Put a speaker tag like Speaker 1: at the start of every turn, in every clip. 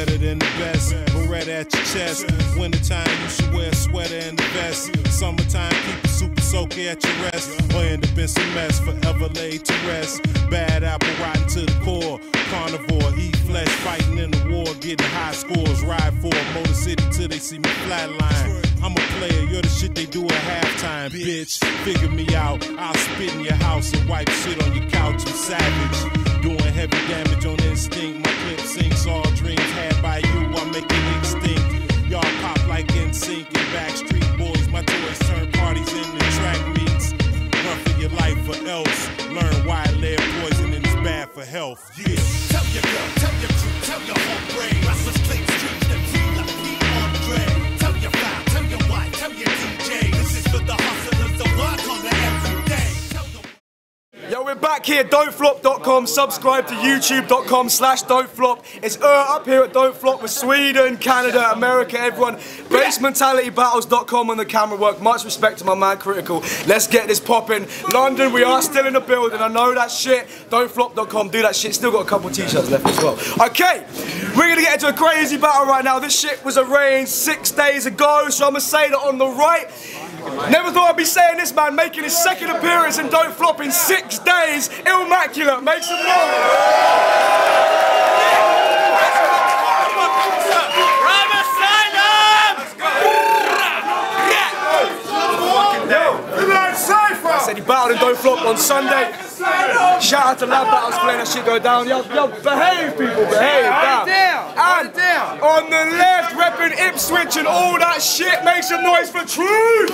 Speaker 1: better than the best. Beretta at your chest. Wintertime, you should wear a sweater and a vest. Summertime, keep a super soaker at your rest. Or end up in some mess, forever laid to rest. Bad apple rotten to the core. Carnivore, eat flesh, fighting in the war, getting high scores. Ride for Motor City till they see me flatline. I'm a player, you're the shit they do at halftime, bitch. Figure me out, I'll spit in your house and wipe shit on your couch. I'm savage, doing heavy damage on instinct. My clip sinks, all dreams had by you, I make it extinct. Y'all pop like NSYNC and Backstreet Boys. My toys turn parties into track meets. Run for your life or else. Learn why lead poisoning is bad for health. Yeah.
Speaker 2: Tell your girl, tell your crew, tell your whole brain. Restless click streets that feel like Pete on Dre. Tell your file, tell your wife, tell your DJ. This is for the hustlers that work on the everyday.
Speaker 3: Yo, we're back here, don'tflop.com. Subscribe to youtube.com/don'tflop. It's up here at Don't Flop with Sweden, Canada, America, everyone. BaseMentalityBattles.com on the camera work. Much respect to my man Critical. Let's get this popping. London, we are still in the building. I know that shit. Don'tflop.com, do that shit. Still got a couple t-shirts left as well. Okay, we're gonna get into a crazy battle right now. This shit was arranged 6 days ago, so I'm gonna say that on the right. Never thought I'd be saying this, man, making his second appearance and Don't Flop in 6 days. ILLMACULATE, make some noise. I said he battled in Don't Flop on Sunday. Shout out to Lab Battles for letting that shit go down. Yo, behave, people, behave. And on the left, repping Ipswich and all that shit, make some noise for Truth.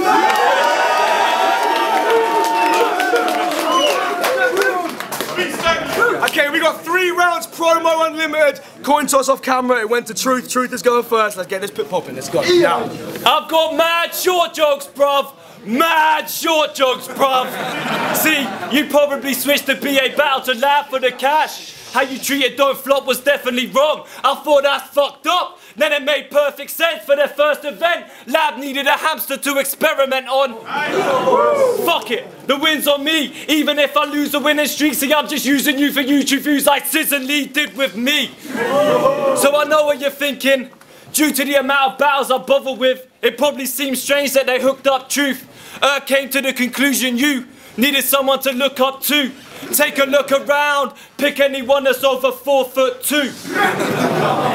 Speaker 3: Okay, we got 3 rounds, promo unlimited. Coin toss off camera, it went to Truth. Truth is going first. Let's get this pit popping. Let's go. Now.
Speaker 4: I've got mad short jokes, bruv. Mad short jokes, bruv. See, you probably switched the BA battle to Lab for the cash. How you treated Don't Flop was definitely wrong. I thought that's fucked up. Then it made perfect sense for their first event. Lab needed a hamster to experiment on. Fuck it, the win's on me. Even if I lose the winning streak, see, I'm just using you for YouTube views like Sis and Lee did with me. So I know what you're thinking. Due to the amount of battles I bother with, it probably seems strange that they hooked up Truth. Came to the conclusion you needed someone to look up to. Take a look around, pick anyone that's over 4'2".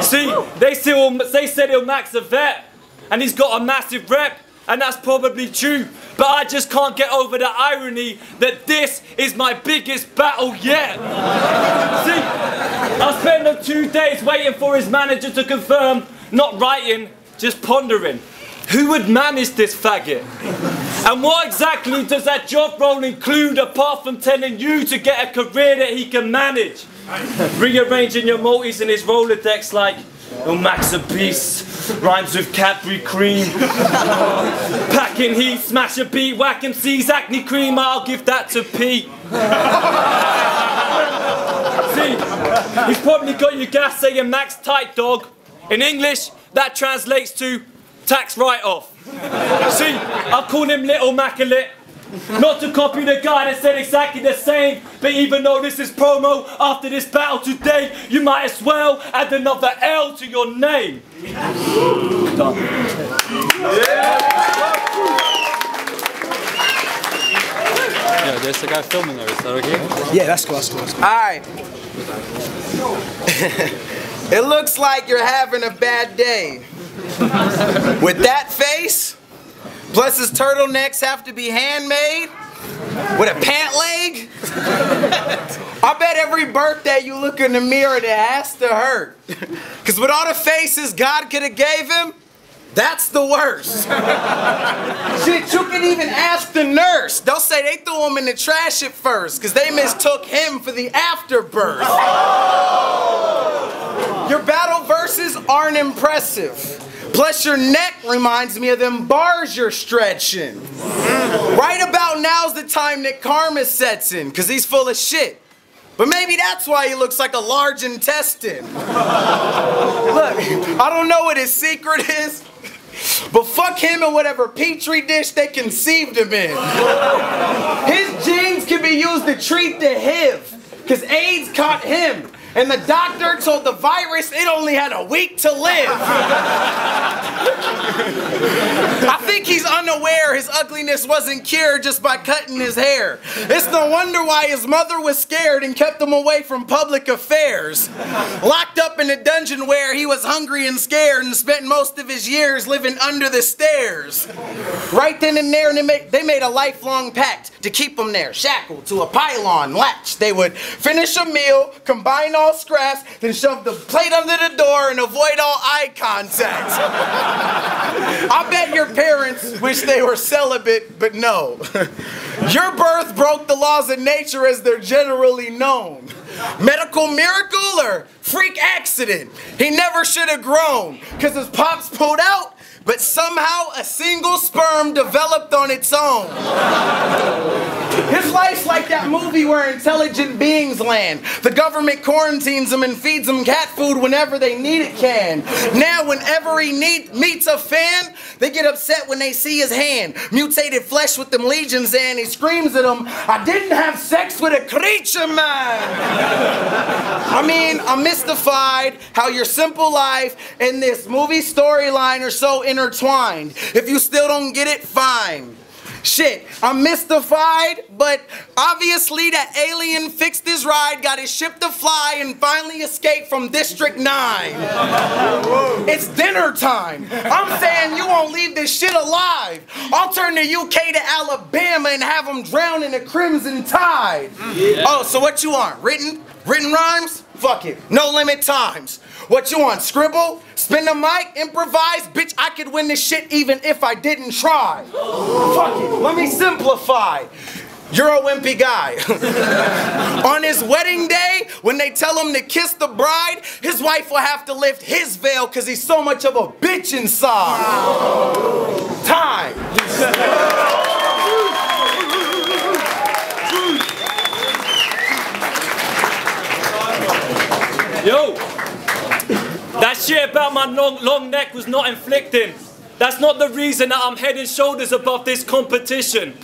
Speaker 4: See, they said ILLMAC's a vet, and he's got a massive rep, and that's probably true. But I just can't get over the irony that this is my biggest battle yet. See, I spent the 2 days waiting for his manager to confirm, not writing, just pondering. Who would manage this faggot? And what exactly does that job role include apart from telling you to get a career that he can manage? Rearranging your multis in his Rolodex like ILLMAC's a beast, rhymes with Cadbury cream. Packing heat, smash a beat, whack MC's acne cream, I'll give that to Pete. See, he's probably got your gas saying Max tight dog. In English, that translates to tax write-off. See, I call him Little Immaculate. Not to copy the guy that said exactly the same, but even though this is promo, after this battle today, you might as well add another L to your name. Done.
Speaker 5: Yeah, there's a guy filming there, is that okay?
Speaker 3: Yeah, that's cool, that's cool.
Speaker 6: Alright. It looks like you're having a bad day. With that face, plus his turtlenecks have to be handmade, with a pant leg. I bet every birthday you look in the mirror that has to hurt. Cause with all the faces God could have gave him, that's the worst. Shit, you can even ask the nurse. They'll say they threw him in the trash at first, cause they mistook him for the afterbirth. Your battle verses aren't impressive. Plus your neck reminds me of them bars you're stretching. Right about now's the time that karma sets in, cause he's full of shit. But maybe that's why he looks like a large intestine. Look, I don't know what his secret is, but fuck him and whatever petri dish they conceived him in. His genes can be used to treat the HIV, cause AIDS caught him. and the doctor told the virus it only had a week to live. I think he's unaware his ugliness wasn't cured just by cutting his hair. It's no wonder why his mother was scared and kept him away from public affairs. Locked up in a dungeon where he was hungry and scared and spent most of his years living under the stairs. Right then and there, they made a lifelong pact to keep him there, shackled to a pylon latch. They would finish a meal, combine all scraps, then shove the plate under the door and avoid all eye contact. I bet your parents wish they were celibate, but no. Your birth broke the laws of nature as they're generally known. Medical miracle or freak accident? He never should have grown, because his pops pulled out, but somehow a single sperm developed on its own. His life's like that movie where intelligent beings land. The government quarantines them and feeds them cat food whenever they need it can. Now whenever he meets a fan, they get upset when they see his hand. Mutated flesh with them legions and he screams at them, "I didn't have sex with a creature, man." I mean, I'm mystified how your simple life and this movie storyline are so intertwined. If you still don't get it, fine. Shit, I'm mystified, but obviously that alien fixed his ride, got his ship to fly, and finally escaped from District 9. It's dinner time. I'm saying you won't leave this shit alive. I'll turn the UK to Alabama and have them drown in the Crimson Tide. Oh, so what you want? Written rhymes? Fuck it. No limit times. What you want? Scribble? Spin the mic? Improvise? Bitch, I could win this shit even if I didn't try. Fuck it. Let me simplify. You're a wimpy guy. On his wedding day, when they tell him to kiss the bride, his wife will have to lift his veil because he's so much of a bitch inside. Time.
Speaker 4: Yo, that shit about my long neck was not inflicting. That's not the reason that I'm head and shoulders above this competition.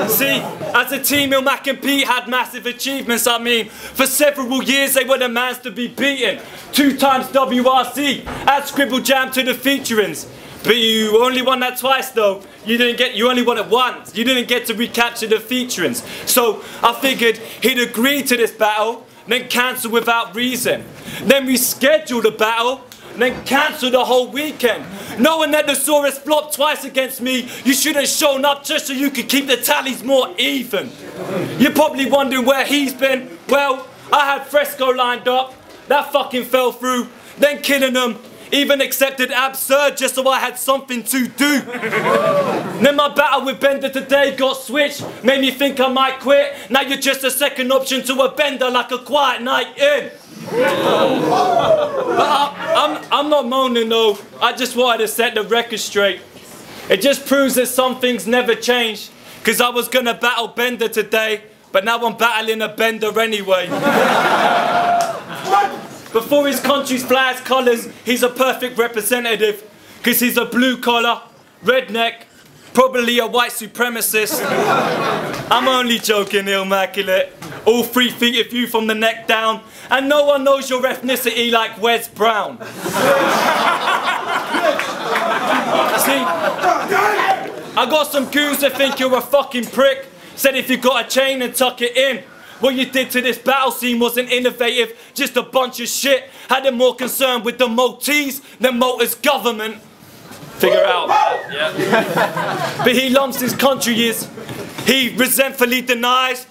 Speaker 4: See, as a team, ILLMAC and Pete had massive achievements. I mean, for several years they were the mans to be beaten. 2 times WRC, add Scribble Jam to the featurings. But you only won that twice though. You only won it once. You didn't get to recapture the featurings. So I figured he'd agree to this battle, then cancel without reason. Then reschedule the battle, then cancel the whole weekend. Knowing that the Saurus flopped twice against me, you should have shown up just so you could keep the tallies more even. You're probably wondering where he's been. Well, I had Fresco lined up, that fucking fell through, then killing them. Even accepted absurd just so I had something to do. Then my battle with Bender today got switched, made me think I might quit. Now you're just a second option to a Bender like a quiet night in. But I'm not moaning though, I just wanted to set the record straight. It just proves that some things never change. Cause I was gonna battle Bender today, but now I'm battling a Bender anyway. Before his country's flags colours, he's a perfect representative. Cause he's a blue collar, redneck, probably a white supremacist. I'm only joking, ILLMACULATE. All 3 feet of you from the neck down, and no one knows your ethnicity like Wes Brown. See, I got some goons that think you're a fucking prick. Said if you got a chain and tuck it in. What you did to this battle scene wasn't innovative, just a bunch of shit. Had them more concerned with the Maltese than Malta's government. Figure it out. Yeah. But he lumps his country is. He resentfully denies.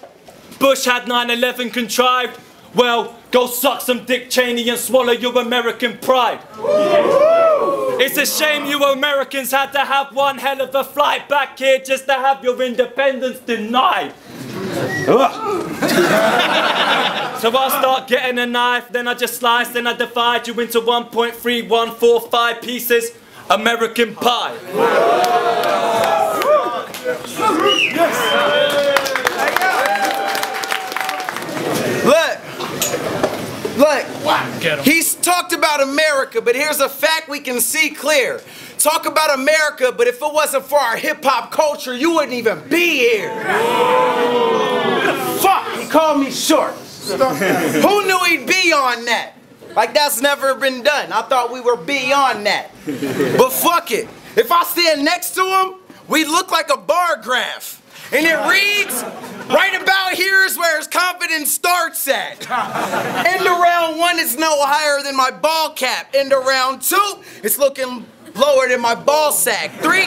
Speaker 4: Bush had 9/11 contrived. Well, go suck some Dick Cheney and swallow your American pride. It's a shame you Americans had to have one hell of a flight back here just to have your independence denied. So I'll start getting a knife, then I just slice, then I divide you into 1.3145 pieces. American pie.
Speaker 6: Look, he's talked about America, but here's a fact we can see clear. Talk about America, but if it wasn't for our hip-hop culture, you wouldn't even be here. Fuck, he called me short. Who knew he'd be on that? Like, that's never been done. I thought we were beyond that. But fuck it. If I stand next to him, we look like a bar graph. And it reads, right about here is where his confidence starts at. End of round 1 is no higher than my ball cap. End of round 2, it's looking lower than my ball sack. 3,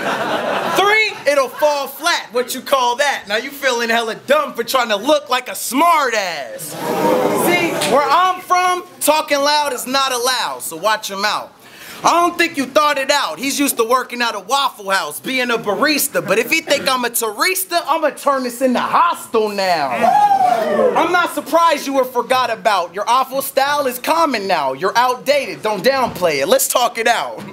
Speaker 6: it'll fall flat. What you call that? Now you feeling hella dumb for trying to look like a smart ass. See, where I'm from, talking loud is not allowed, so watch him out. I don't think you thought it out. He's used to working at a Waffle House, being a barista. But if he think I'm a tourista, I'm gonna turn this into hostile now. I'm not surprised you were forgot about. Your awful style is common now. You're outdated. Don't downplay it. Let's talk it out.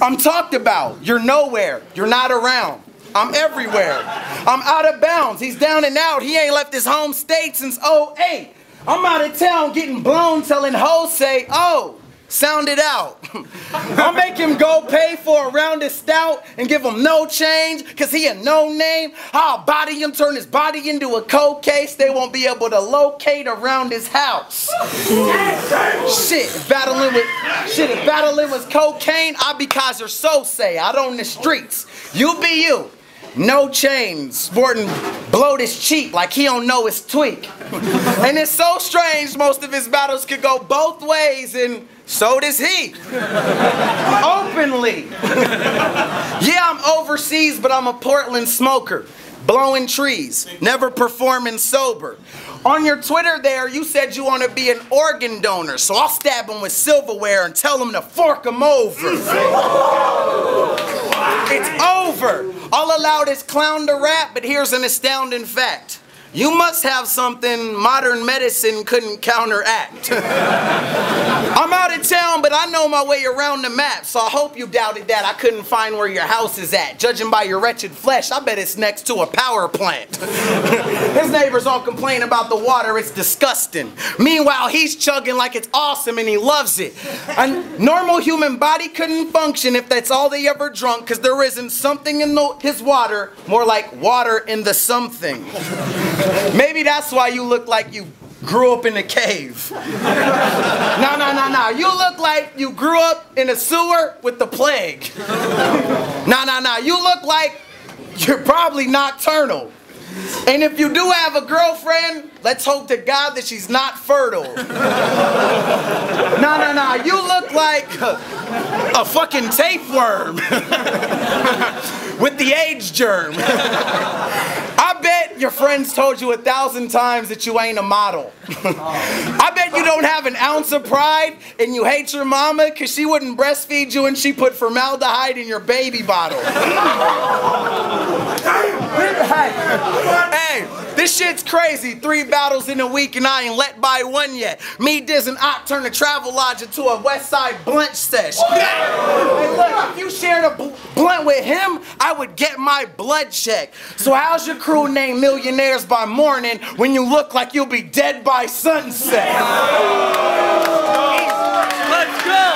Speaker 6: I'm talked about. You're nowhere. You're not around. I'm everywhere. I'm out of bounds. He's down and out. He ain't left his home state since '08. I'm out of town getting blown, telling hoes say, oh. Sound it out. I'll make him go pay for a round of stout and give him no change, cause he a no name. I'll body him, turn his body into a cold case. They won't be able to locate around his house. Shit, if battling was cocaine, I be Kaiser Sose, out on the streets. You be you. No chains, sporting blowed his cheek like he don't know his tweak. And it's so strange, most of his battles could go both ways, and so does he. Openly. Yeah, I'm overseas, but I'm a Portland smoker. Blowing trees, never performing sober. On your Twitter there, you said you want to be an organ donor, so I'll stab him with silverware and tell him to fork him over. It's over. I'll allow this clown to rap, but here's an astounding fact. You must have something modern medicine couldn't counteract. I'm out of town, but I know my way around the map, so I hope you doubted that I couldn't find where your house is at. Judging by your wretched flesh, I bet it's next to a power plant. His neighbors all complain about the water, it's disgusting. Meanwhile, he's chugging like it's awesome and he loves it. A normal human body couldn't function if that's all they ever drunk, because there isn't something in his water, more like water in the something. Maybe that's why you look like you grew up in a cave. No. You look like you grew up in a sewer with the plague. No. You look like you're probably nocturnal. And if you do have a girlfriend, let's hope to God that she's not fertile. No. You look like a fucking tapeworm with the AIDS germ. I bet your friends told you 1,000 times that you ain't a model. I bet you don't have an ounce of pride and you hate your mama because she wouldn't breastfeed you and she put formaldehyde in your baby bottle. Hey, this shit's crazy. 3 battles in a week and I ain't let by one yet. Me, Diz, and Ock turn a travel lodge into a West Side blunt sesh. Hey, look, if you shared a blunt with him, I would get my blood checked. So how's your crew named Millionaires by Morning when you look like you'll be dead by sunset?
Speaker 4: Let's go!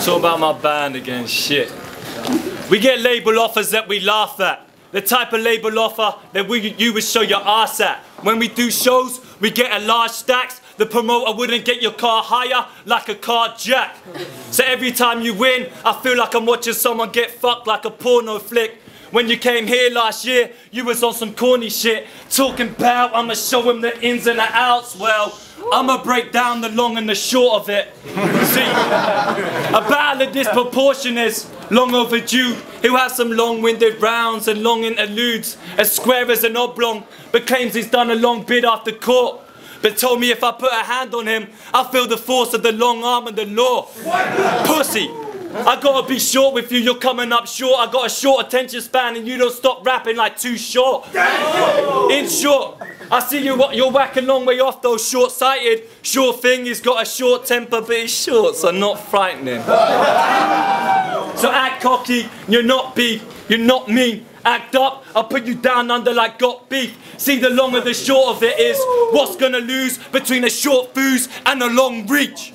Speaker 4: Talk about my band again, shit. We get label offers that we laugh at. The type of label offer that you would show your ass at. When we do shows, we get a large stacks. The promoter wouldn't get your car higher like a car jack. So every time you win, I feel like I'm watching someone get fucked like a porno flick. When you came here last year, you was on some corny shit. Talking about I'ma show him the ins and the outs. Well, I'ma break down the long and the short of it. See, a battle of this proportion is long overdue. He'll have some long-winded rounds and long interludes, as square as an oblong, but claims he's done a long bid after court. But told me if I put a hand on him, I'll feel the force of the long arm and the law. Pussy, I gotta be short with you, you're coming up short. I got a short attention span and you don't stop rapping like Too Short. In short, I see you're whacking long way off though, short-sighted. Sure thing, he's got a short temper, but his shorts are not frightening. So act cocky, you're not beef, you're not mean. Act up, I'll put you down under like got beef. See, the long and the short of it is what's gonna lose between a short fuse and a long reach.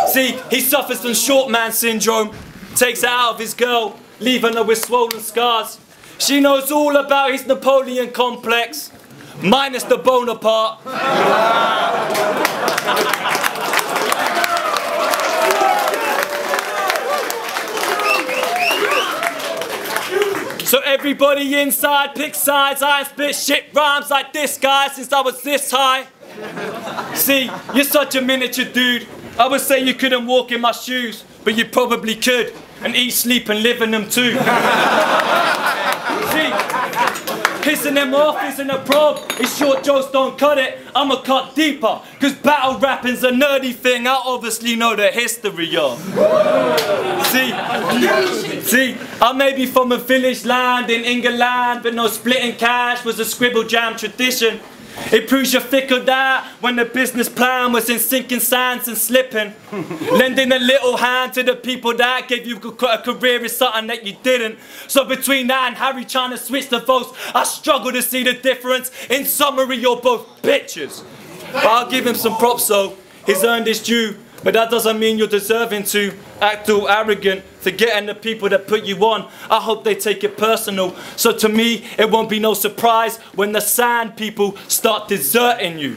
Speaker 4: See, he suffers from short man syndrome. Takes it out of his girl, leaving her with swollen scars. She knows all about his Napoleon complex. minus the Bonaparte. So everybody inside pick sides, I ain't spit shit rhymes like this guy since I was this high. See, you're such a miniature dude. I would say you couldn't walk in my shoes, but you probably could, and eat, sleep and live in them too. See, pissing them off isn't a prob. If short jokes don't cut it, I'ma cut deeper. Cause battle rapping's a nerdy thing I obviously know the history of. See, I may be from a village land in England, but no splitting cash was a scribble jam tradition. It proves you're thick of that when the business plan was in sinking sands and slipping. Lending a little hand to the people that gave you a career is something that you didn't. So between that and Harry trying to switch the votes, I struggle to see the difference. In summary, you're both bitches. But I'll give him some props though. He's earned his due. But that doesn't mean you're deserving to act all arrogant, forgetting the people that put you on. I hope they take it personal. So to me, it won't be no surprise when the sand people start deserting you.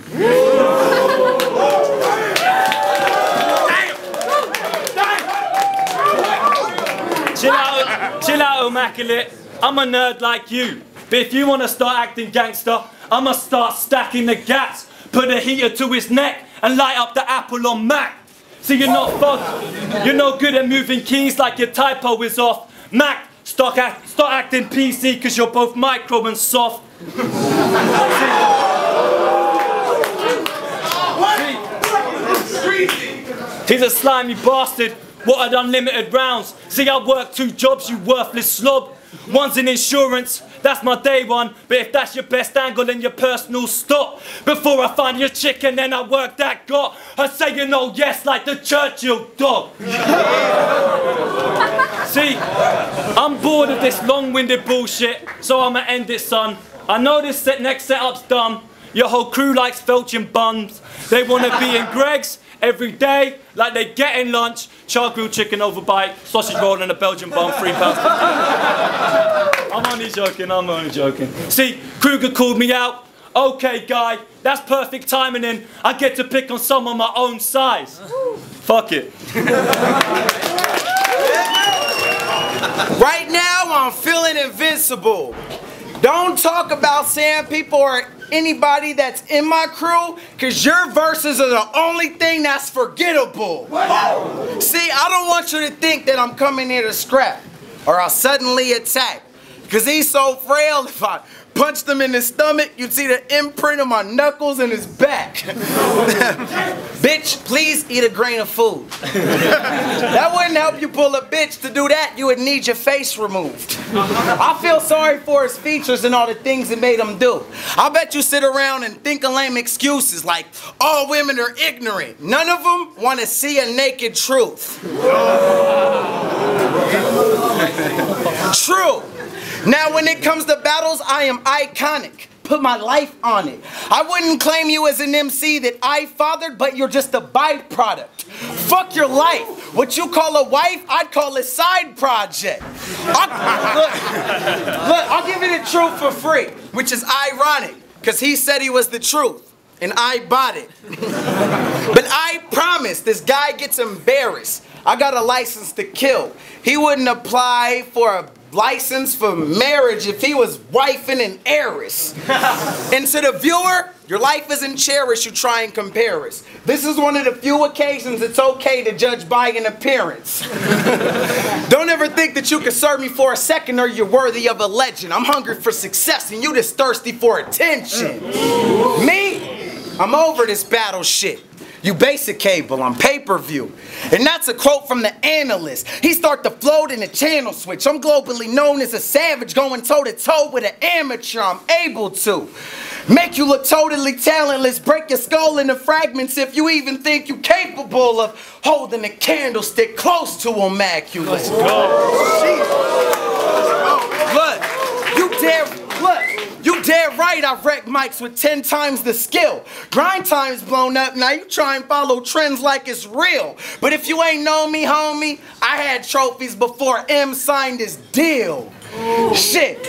Speaker 4: Chill out, Immaculate. I'm a nerd like you. But if you want to start acting gangster, I'ma start stacking the gas. Put a heater to his neck and light up the Apple on Mac. So you're not fucked. You're no good at moving keys like your typo is off. Mac, start acting PC because you're both micro and soft. He's a slimy bastard. What unlimited rounds. See, I work 2 jobs, you worthless slob. One's in insurance, that's my day one. But if that's your best angle, then your personal stop. Before I find your chick and then I work that got. I say you know yes like the Churchill dog. See, I'm bored of this long-winded bullshit, so I'ma end it, son. I know this next setup's dumb. Your whole crew likes felching bums. They wanna be in Greg's every day, like they get in lunch, char grilled chicken overbite, sausage roll and a Belgian bun, £3. I'm only joking. See, Kruger called me out. Okay, guy, that's perfect timing in. I get to pick on someone my own size. Fuck it.
Speaker 6: Right now, I'm feeling invincible. Don't talk about sand people or anybody that's in my crew, cause your verses are the only thing that's forgettable. See, I don't want you to think that I'm coming here to scrap, or I'll suddenly attack. Cause he's so frail, if I punched him in his stomach, you'd see the imprint of my knuckles in his back. Bitch, please eat a grain of food. That wouldn't help you pull a bitch. To do that, you would need your face removed. I feel sorry for his features and all the things it made him do. I bet you sit around and think of lame excuses like, all women are ignorant. None of them want to see a naked truth. True. Now when it comes to battles, I am iconic. Put my life on it. I wouldn't claim you as an MC that I fathered, but you're just a byproduct. Fuck your life. What you call a wife, I'd call a side project. Look, I'll give you the truth for free, which is ironic, because he said he was the truth, and I bought it. But I promise this guy gets embarrassed. I got a license to kill. He wouldn't apply for a license for marriage if he was wifing an heiress. And to the viewer, your life isn't cherished, you try and compare us. This is one of the few occasions it's okay to judge by an appearance. Don't ever think that you can serve me for a second or you're worthy of a legend. I'm hungry for success and you just thirsty for attention. Me? I'm over this battle shit. You basic cable on pay-per-view. And that's a quote from the analyst. He start to float in the channel switch. I'm globally known as a savage, going toe-to-toe with an amateur. I'm able to make you look totally talentless, break your skull into fragments if you even think you're capable of holding a candlestick close to immaculate.
Speaker 4: Let's go.
Speaker 6: Look, you dead right I wreck mics with 10 times the skill. Grind time's blown up, now you try and follow trends like it's real. But if you ain't know me, homie, I had trophies before M signed his deal. Shit,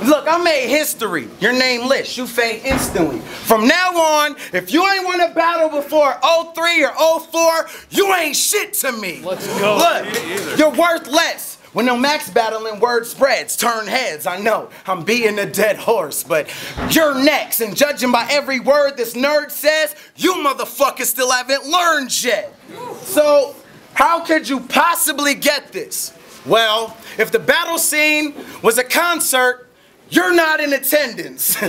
Speaker 6: Look, I made history. Your name list. You fade instantly. From now on, if you ain't won a battle before 03 or 04, you ain't shit to me.
Speaker 4: Let's go.
Speaker 6: Look, you're worth less. When no max battling, word spreads, turn heads. I know I'm beating a dead horse, but you're next. And judging by every word this nerd says, you motherfuckers still haven't learned yet. So, how could you possibly get this? Well, if the battle scene was a concert, you're not in attendance.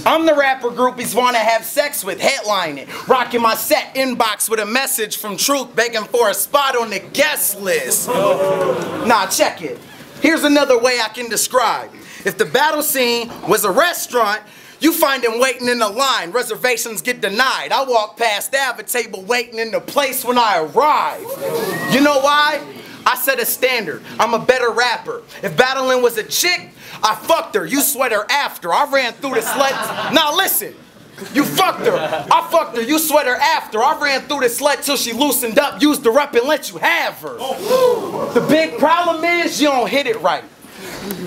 Speaker 6: I'm the rapper groupies want to have sex with, headlining, rocking my set inbox with a message from Truth begging for a spot on the guest list. Nah, check it. Here's another way I can describe. If the battle scene was a restaurant, you find them waiting in the line. Reservations get denied. I walk past the table waiting in the place when I arrive. You know why? I set a standard. I'm a better rapper. If battling was a chick, I fucked her. You sweat her after. I ran through the slut. Now listen. You fucked her. I fucked her. You sweat her after. I ran through the slut till she loosened up, used her up, and let you have her. The big problem is you don't hit it right.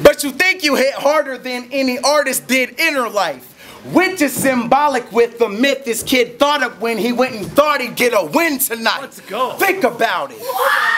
Speaker 6: But you think you hit harder than any artist did in her life. Which is symbolic with the myth this kid thought of when he went and thought he'd get a win tonight.
Speaker 4: Let's go.
Speaker 6: Think about it.
Speaker 4: Wow.